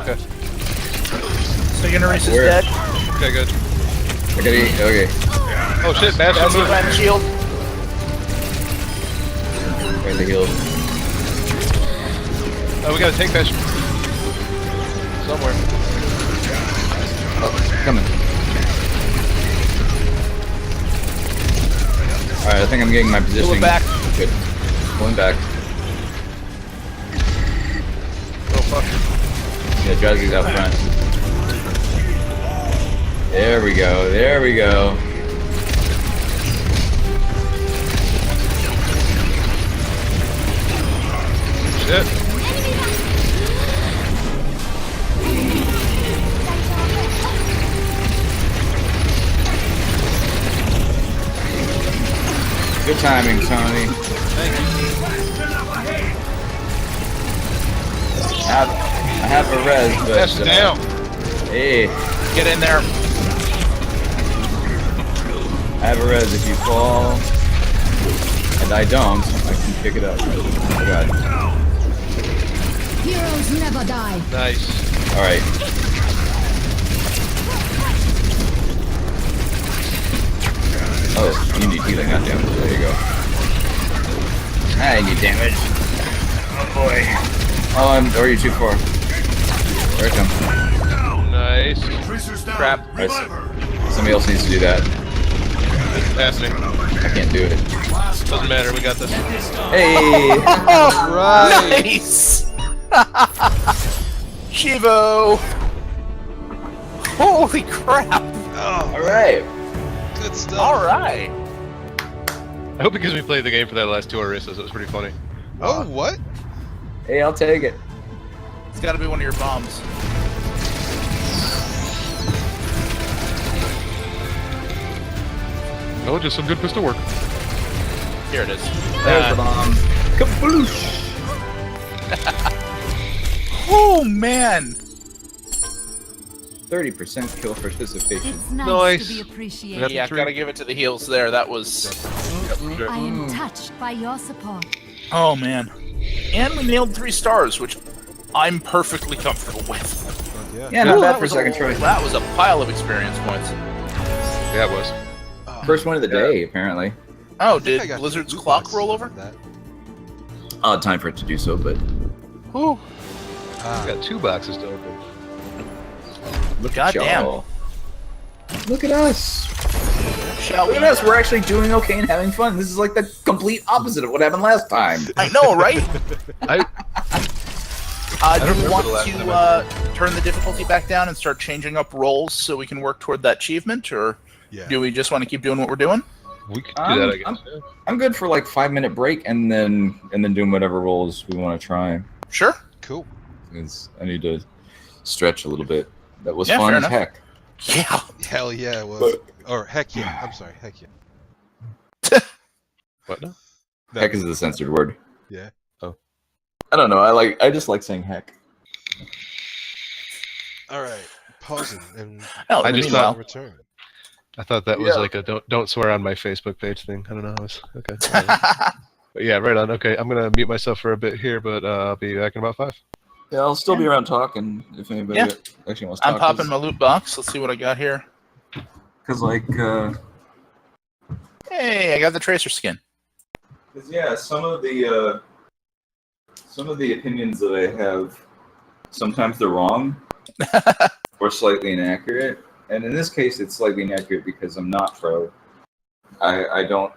Okay. So Uniris is dead. Okay, good. I gotta eat. Okay. Oh shit, Bash That's moved. plant shield. Right, the heal. Oh, we got a tank Bash. Somewhere. Oh, coming. Alright, I think I'm getting my positioning. Pull it back. Good. Pulling back. Oh fuck. Yeah, Drowsy's out front. There we go. There we go. Shit. Good timing, Tony. Thank you. I have a res, but Bash down. hey, Get in there. I have a res. If you fall, and I don't, I can pick it up. Oh god. Heroes never die. Nice. All right. Oh, you need healing, not damage. There you go. I need damage. Oh boy. Oh, are you too far? There it comes. Nice. Crap. Right, somebody else needs to do that. It's passing. I can't do it. Doesn't matter, we got this. Hey! Right. Nice. Shivo. Holy crap. Oh, All right. good stuff. All right. I hope because we played the game for that last 2 Orisas, it was pretty funny. Oh, what? Hey, I'll take it. It's got to be one of your bombs. Oh, just some good pistol work. Here it is. There's the bomb. Kabloosh! Oh man. 30% kill participation. It's nice, Nice. to be We got appreciated. Yeah, three. gotta give it to the heels there. That was. I am touched by your support. Oh man. And we nailed 3 stars, which I'm perfectly comfortable with. Yeah. Yeah, not Ooh, bad that for was second choice. That was a pile of experience points. Yeah, it was. First one of the day, apparently. Oh, I think I did got Blizzard's loot clock boxes roll on over? that. Time for it to do so, but Ooh. Ah, We got 2 boxes to open. look God at y'all. Look at us. Shall Look we? at us. We're actually doing okay and having fun. This is like the complete opposite of what happened last time. I know, right? I Do don't you remember want the last time I to turn the difficulty back down and start changing up roles so we can work toward that achievement, or yeah. do we just want to keep doing what we're doing? we could do that, I guess. Yeah. I'm good for like 5-minute break and then doing whatever roles we want to try. Sure. Cool. 'Cause I need to stretch a little bit. That was Yeah, fun fair as enough. heck. Yeah. Hell yeah, it was. Or heck yeah. I'm sorry. Heck yeah. What now? No, Heck is the censored word. Yeah. I don't know. I just like saying heck. All right. Pausing and Oh, I just meanwhile. return. I thought that was Yeah. like a don't swear on my Facebook page thing. I don't know. I was okay. But yeah, right on. Okay, I'm gonna mute myself for a bit here, but I'll be back in about 5. Yeah, I'll still be around talking if anybody Yeah. actually wants to I'm talk. popping my loot box. Let's see what I got here. Because Hey, I got the tracer skin. yeah, some of the opinions that I have, sometimes they're wrong or slightly inaccurate. And in this case, it's slightly inaccurate because I'm not pro. I don't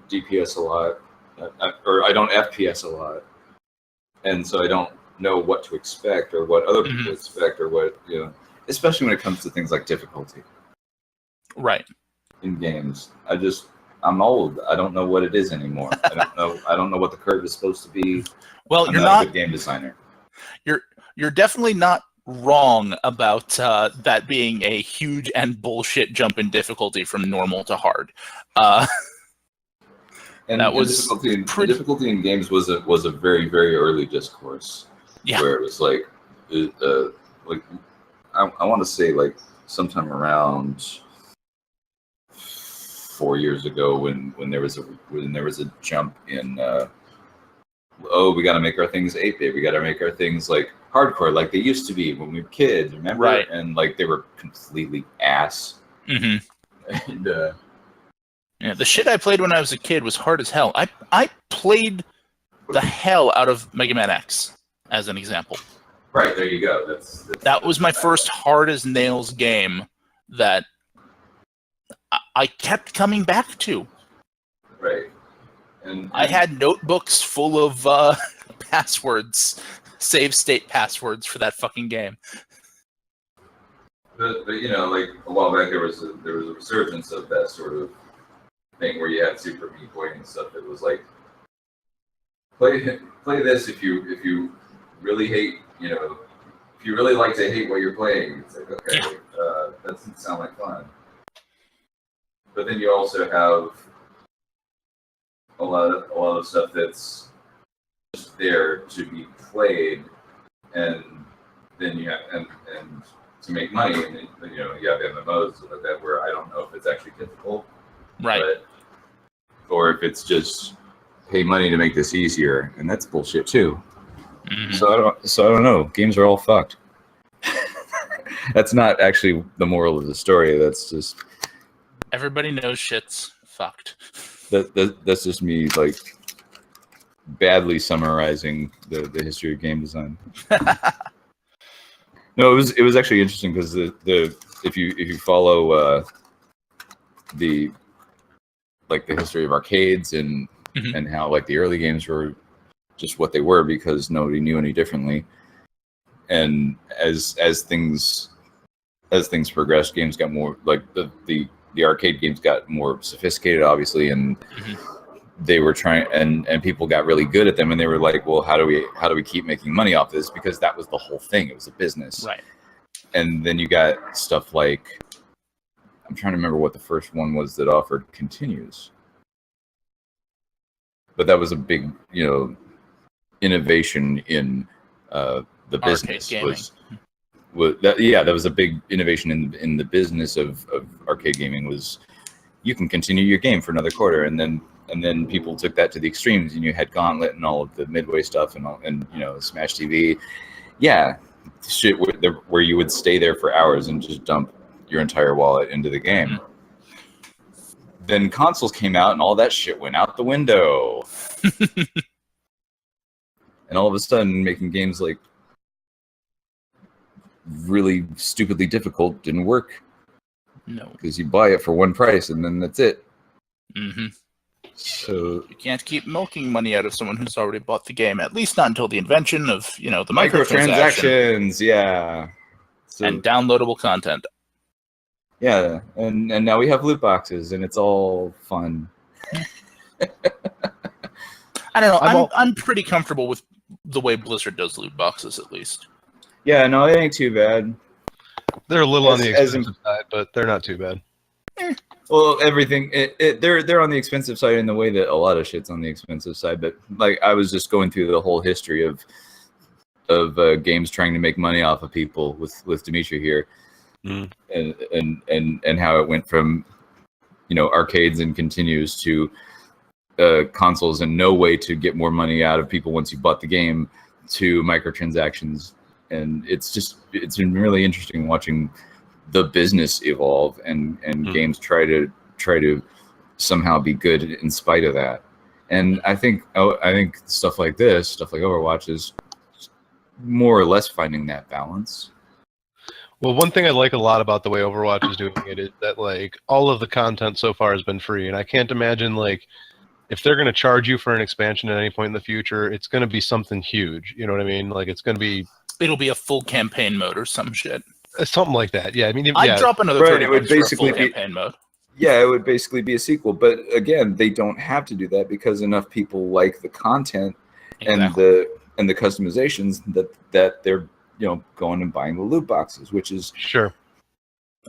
DPS a lot, or I don't FPS a lot, and so I don't know what to expect or what other people expect or what, especially when it comes to things like difficulty Right. in games. I'm old. I don't know what it is anymore. I don't know what the curve is supposed to be. Well, I'm you're not a not. good game designer. You're definitely not wrong about that being a huge and bullshit jump in difficulty from normal to hard. And That was the difficulty in games was a very, very early discourse. Yeah. Where it was like I want to say like sometime around 4 years ago when there was a jump in we got to make our things 8-bit. We got to make our things like hardcore like they used to be when we were kids, remember? Right. And like they were completely ass. Mm-hmm. And Yeah, the shit I played when I was a kid was hard as hell. I played the hell out of Mega Man X, as an example. right, there you go. That was my first hard as nails game that I kept coming back to. right. And I had notebooks full of passwords, save state passwords for that fucking game. But you know, like a while back, there was a resurgence of that sort of thing where you had Super Meat Boy and stuff. It was like play this if you really hate, you know, if you really like to hate what you're playing. It's like, okay, that doesn't sound like fun. But then you also have a lot of stuff that's just there to be played, and then you have and to make money, and you know, you have MMOs like that where I don't know if it's actually difficult, Right. or if it's just pay money to make this easier, and that's bullshit too. Mm-hmm. So I don't know. Games are all fucked. That's not actually the moral of the story. That's just Everybody knows shit's fucked. that's just me like badly summarizing the history of game design. No, it was actually interesting because the if you follow the history of arcades and Mhm. and how like the early games were just what they were because nobody knew any differently, and as things progressed, games got more like the arcade games got more sophisticated, obviously, and they were trying and people got really good at them, and they were like, well, how do we keep making money off this, because that was the whole thing. It was a business, Right. And then you got stuff like, I'm trying to remember what the first one was that offered continues, but that was a big, you know, innovation in the business. gaming. That was a big innovation in the business of arcade gaming. Was you can continue your game for another quarter, and then people took that to the extremes, and you had Gauntlet and all of the Midway stuff, and you know, Smash TV, shit where you would stay there for hours and just dump your entire wallet into the game. Mm-hmm. Then consoles came out, and all that shit went out the window. And all of a sudden, making games like really stupidly difficult didn't work. No. Because you buy it for one price, and then that's it. Mm-hmm. So You can't keep milking money out of someone who's already bought the game, at least not until the invention of, you know, the microtransaction microtransactions, yeah. So, and downloadable content. yeah, and now we have loot boxes, and it's all fun. I don't know. I'm pretty comfortable with the way Blizzard does loot boxes, at least. Yeah, no, it ain't too bad. They're a little on the expensive side, but they're not too bad. Well, everything they're on the expensive side in the way that a lot of shit's on the expensive side. But like, I was just going through the whole history of games trying to make money off of people with Dimitri here, and how it went from, you know, arcades and continues to consoles and no way to get more money out of people once you bought the game, to microtransactions. And it's been really interesting watching the business evolve and games try to somehow be good in spite of that. And I think stuff like this, stuff like Overwatch, is more or less finding that balance. Well, one thing I like a lot about the way Overwatch is doing it is that, like, all of the content so far has been free, and I can't imagine, like, if they're going to charge you for an expansion at any point in the future, it's going to be something huge. You know what I mean? Like, it's going to be... It'll be a full campaign mode or some shit. Something like that, yeah. I mean, I'd drop another Right, 30 it would bucks for a basically full be- campaign mode. Yeah, it would basically be a sequel. But again, they don't have to do that because enough people like the content Exactly. and the customizations that they're, you know, going and buying the loot boxes, which is Sure.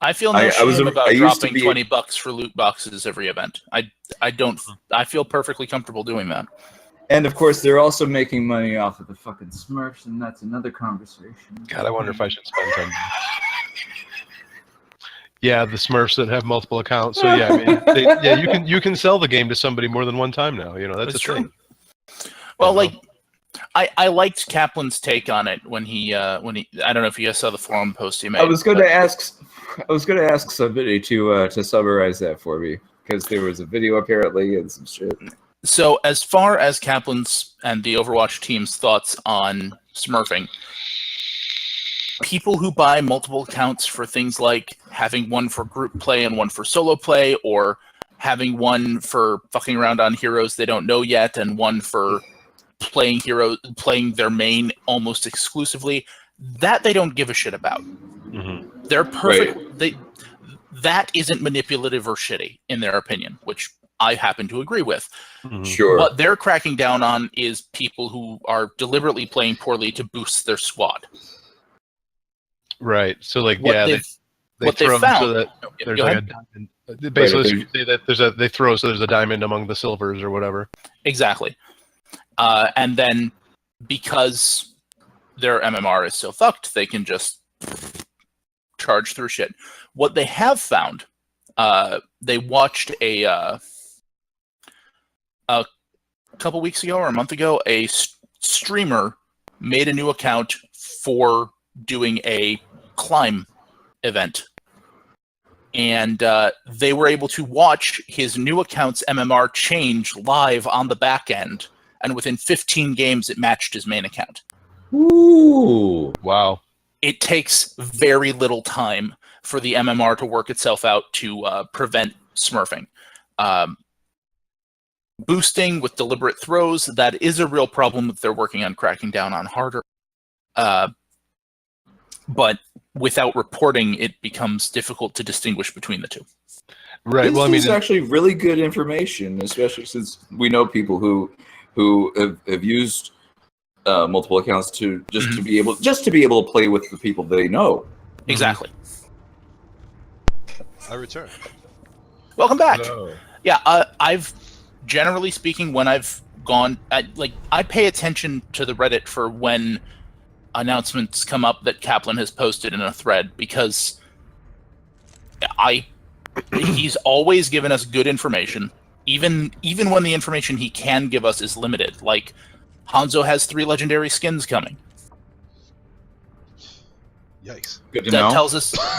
I feel no shame about I used to dropping be- 20 bucks for loot boxes every event. I feel perfectly comfortable doing that. And of course, they're also making money off of the fucking Smurfs, and that's another conversation. God, I wonder if I should spend time. Yeah, the Smurfs that have multiple accounts. So yeah, I mean, you can sell the game to somebody more than one time now. You know, that's a thing. Well, like, I liked Kaplan's take on it when he I don't know if you guys saw the forum post he made. I was going to ask somebody to summarize that for me because there was a video apparently and some shit. So as far as Kaplan's and the Overwatch team's thoughts on smurfing, people who buy multiple accounts for things like having one for group play and one for solo play, or having one for fucking around on heroes they don't know yet and one for playing their main almost exclusively, that they don't give a shit about. Mm-hmm. They're perfect. Right. That isn't manipulative or shitty in their opinion, which I happen to agree with. Mm-hmm. Sure. What they're cracking down on is people who are deliberately playing poorly to boost their squad. Right. So like, What yeah, they throw found, so that there's like a diamond. Basically, you say that they throw so there's a diamond among the silvers or whatever. Exactly. And then because their MMR is so fucked, they can just charge through shit. What they have found, they watched a couple weeks ago or a month ago, a streamer made a new account for doing a climb event. And they were able to watch his new account's MMR change live on the back end. And within 15 games, it matched his main account. Ooh. Wow. It takes very little time for the MMR to work itself out to prevent smurfing. Boosting with deliberate throws, that is a real problem that they're working on cracking down on harder. But without reporting, it becomes difficult to distinguish between the two. Right. This is actually really good information, especially since we know people who have used multiple accounts to to be able to play with the people they know. Exactly. I return. Welcome back. Hello. Yeah, I've generally speaking, when I've gone, I pay attention to the Reddit for when announcements come up that Kaplan has posted in a thread, because he's always given us good information, even when the information he can give us is limited. Like, Hanzo has 3 legendary skins coming. Yikes! Good to know.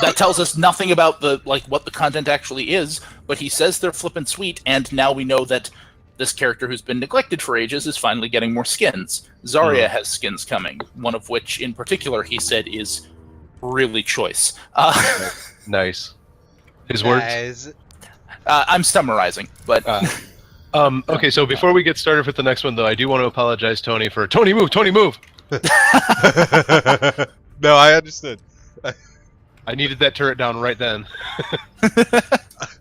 That tells us nothing about what the content actually is, but he says they're flippin' sweet, and now we know that this character who's been neglected for ages is finally getting more skins. Zarya has skins coming, one of which in particular he said is really choice. Nice. His words? I'm summarizing, but... Okay, so before we get started with the next one, though, I do want to apologize, Tony, for... Tony, move! Tony, move! No, I understood. I needed that turret down right then.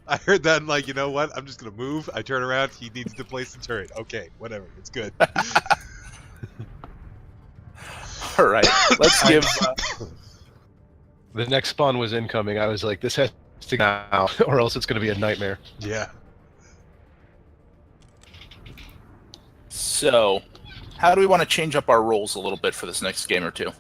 I heard that and like, you know what? I'm just going to move. I turn around. He needs to place the turret. Okay, whatever. It's good. All right. Let's give... The next spawn was incoming. I was like, this has to go now, or else it's going to be a nightmare. Yeah. So, how do we want to change up our roles a little bit for this next game or two?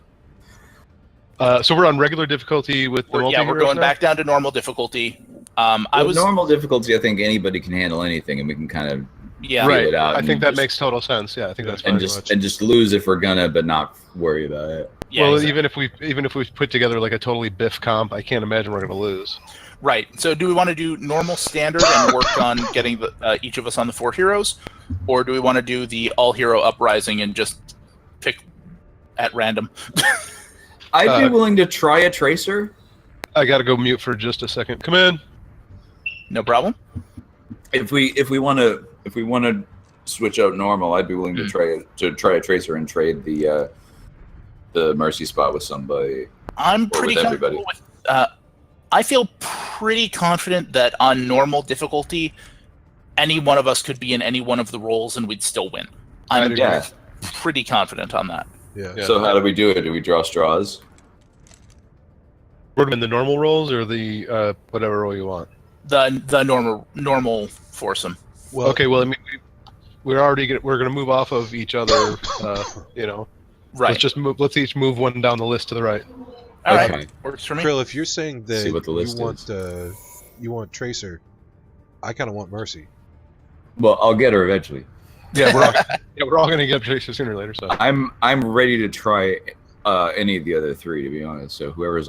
So we're on regular difficulty with the we're going back down to normal difficulty. Normal difficulty, I think anybody can handle anything, and we can kind of feel it out. I think that makes total sense. Yeah, I think that's and just lose if we're gonna, but not worry about it. Yeah, well, exactly. even if we put together like a totally biff comp, I can't imagine we're gonna lose. Right. So, do we want to do normal standard and work on getting each of us on the 4 heroes, or do we want to do the all hero uprising and just pick at random? I'd be willing to try a tracer. I gotta go mute for just a second. Come in. No problem. If we want to switch out normal, I'd be willing to try a tracer and trade the mercy spot with somebody. I'm pretty comfortable with. I feel pretty confident that on normal difficulty, any one of us could be in any one of the roles and we'd still win. I'm pretty confident on that. Yeah. So how do we do it? Do we draw straws? We're in the normal roles or the whatever role you want. The normal foursome. Well, okay. Well, I mean, we're gonna move off of each other. You know. Right. Let's just move. Let's each move one down the list to the right. All right. Works for me. Krill, if you're saying that See what the list you want Tracer, I kind of want Mercy. Well, I'll get her eventually. Yeah, Yeah, we're all gonna get Tracer sooner or later. So I'm ready to try any of the other three, to be honest. So whoever's